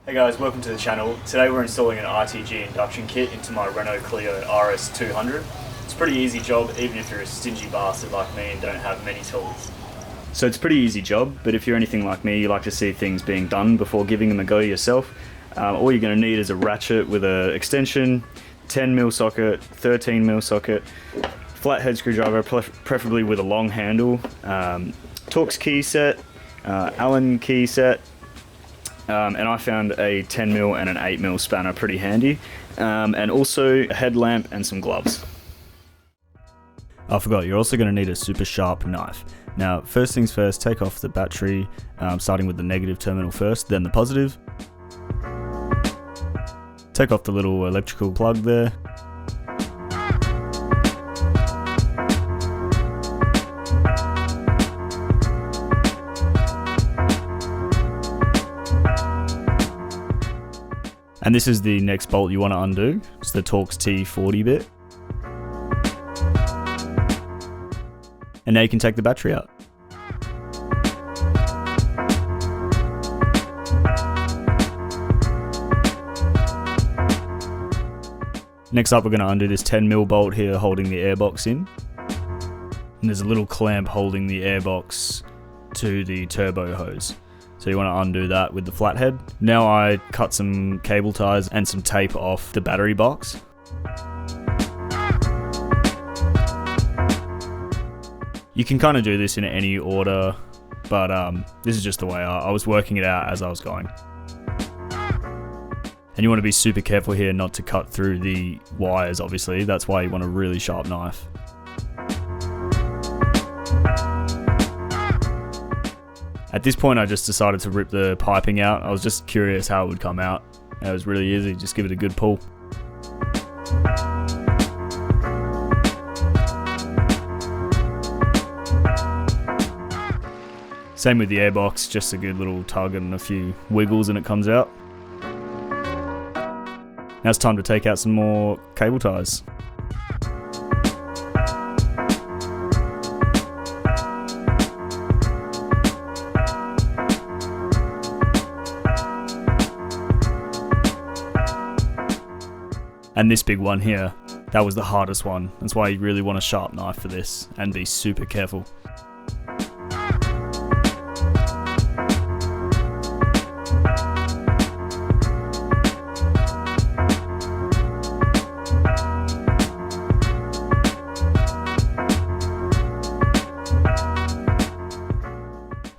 Hey guys, welcome to the channel. Today we're installing an ITG Induction kit into my Renault Clio RS200. It's a pretty easy job even if you're a stingy bastard like me and don't have many tools. So it's a pretty easy job, but if you're anything like me, you like to see things being done before giving them a go yourself. All you're going to need is a ratchet with an extension, 10mm socket, 13mm socket, flathead screwdriver, preferably with a long handle, Torx key set, Allen key set, and I found a 10mm and an 8mm spanner pretty handy, and also a headlamp and some gloves. I forgot, you're also going to need a super sharp knife. Now, first things first, take off the battery, starting with the negative terminal first, then the positive. Take off the little electrical plug there. And this is the next bolt you want to undo. It's the Torx T40 bit. And now you can take the battery out. Next up, we're going to undo this 10mm bolt here holding the airbox in. And there's a little clamp holding the airbox to the turbo hose. So you want to undo that with the flathead. Now I cut some cable ties and some tape off the battery box. You can kind of do this in any order, but this is just the way I was working it out as I was going. And you want to be super careful here not to cut through the wires, obviously. That's why you want a really sharp knife. At this point, I just decided to rip the piping out. I was just curious how it would come out. It was really easy, just give it a good pull. Same with the airbox, just a good little tug and a few wiggles and it comes out. Now it's time to take out some more cable ties. And this big one here, that was the hardest one. That's why you really want a sharp knife for this and be super careful.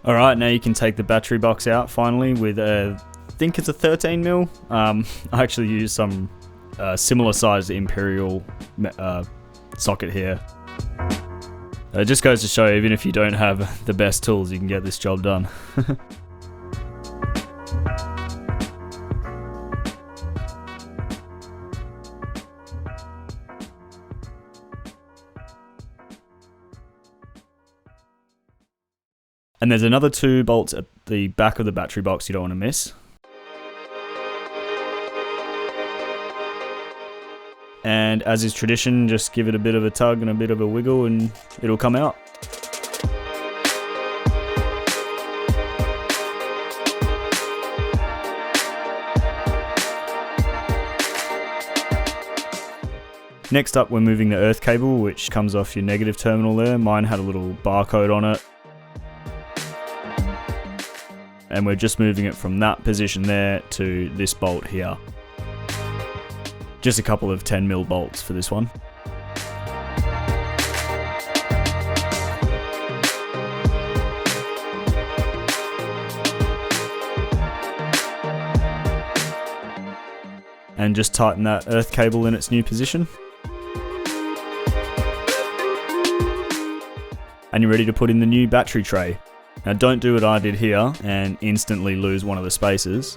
Alright, now you can take the battery box out finally with I think it's a 13mm. I actually used some similar sized Imperial socket here. It just goes to show, even if you don't have the best tools, you can get this job done. And there's another 2 bolts at the back of the battery box you don't want to miss. And as is tradition, just give it a bit of a tug and a bit of a wiggle and it'll come out. Next up, we're moving the earth cable, which comes off your negative terminal there. Mine had a little barcode on it. And we're just moving it from that position there to this bolt here. Just a couple of 10mm bolts for this one. And just tighten that earth cable in its new position. And you're ready to put in the new battery tray. Now don't do what I did here and instantly lose one of the spaces.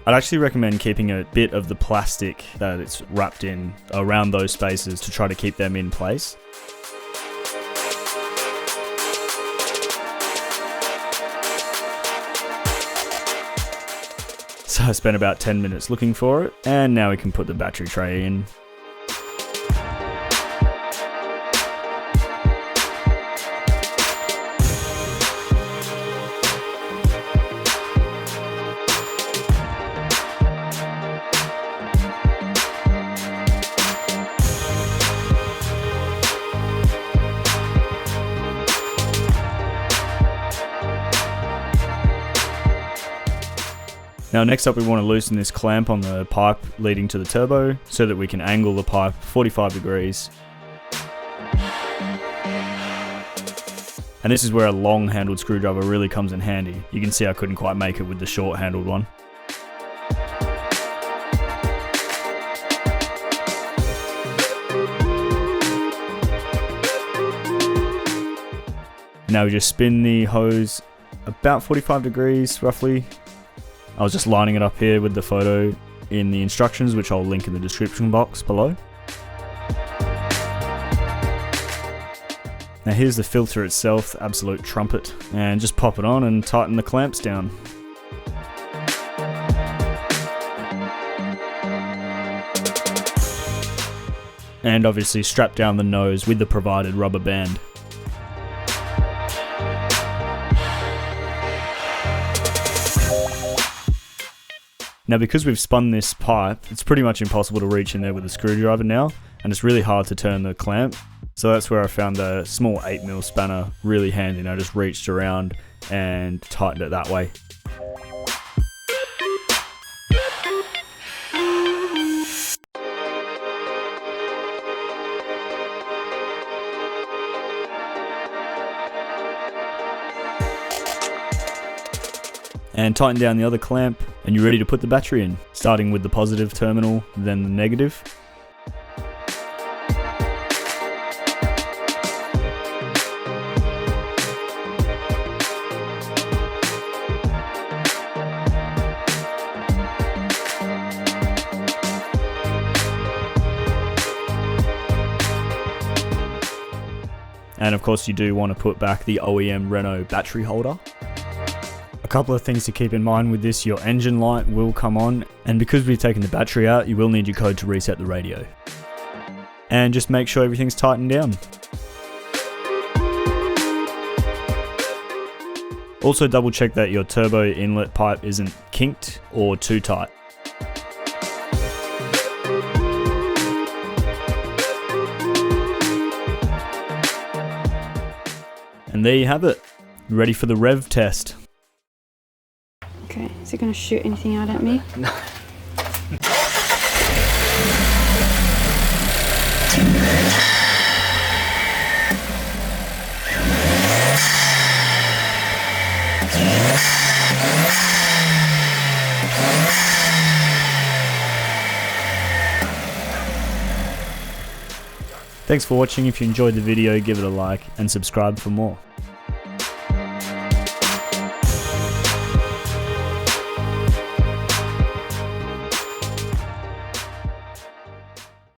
I'd actually recommend keeping a bit of the plastic that it's wrapped in around those spaces to try to keep them in place. So I spent about 10 minutes looking for it, and now we can put the battery tray in. Now next up we want to loosen this clamp on the pipe leading to the turbo so that we can angle the pipe 45 degrees. And this is where a long handled screwdriver really comes in handy. You can see I couldn't quite make it with the short handled one. Now we just spin the hose about 45 degrees roughly. I was just lining it up here with the photo in the instructions, which I'll link in the description box below. Now here's the filter itself, the absolute trumpet, and just pop it on and tighten the clamps down. And obviously strap down the nose with the provided rubber band. Now because we've spun this pipe, it's pretty much impossible to reach in there with a screwdriver now, and it's really hard to turn the clamp. So that's where I found a small 8mm spanner really handy, and I just reached around and tightened it that way. And tighten down the other clamp, and you're ready to put the battery in, starting with the positive terminal, then the negative. And of course you do want to put back the OEM Renault battery holder. A couple of things to keep in mind with this: your engine light will come on, and because we've taken the battery out, you will need your code to reset the radio. And just make sure everything's tightened down. Also double check that your turbo inlet pipe isn't kinked or too tight. And there you have it, ready for the rev test. Okay, is it going to shoot anything out at me? No. Thanks for watching. If you enjoyed the video, give it a like and subscribe for more.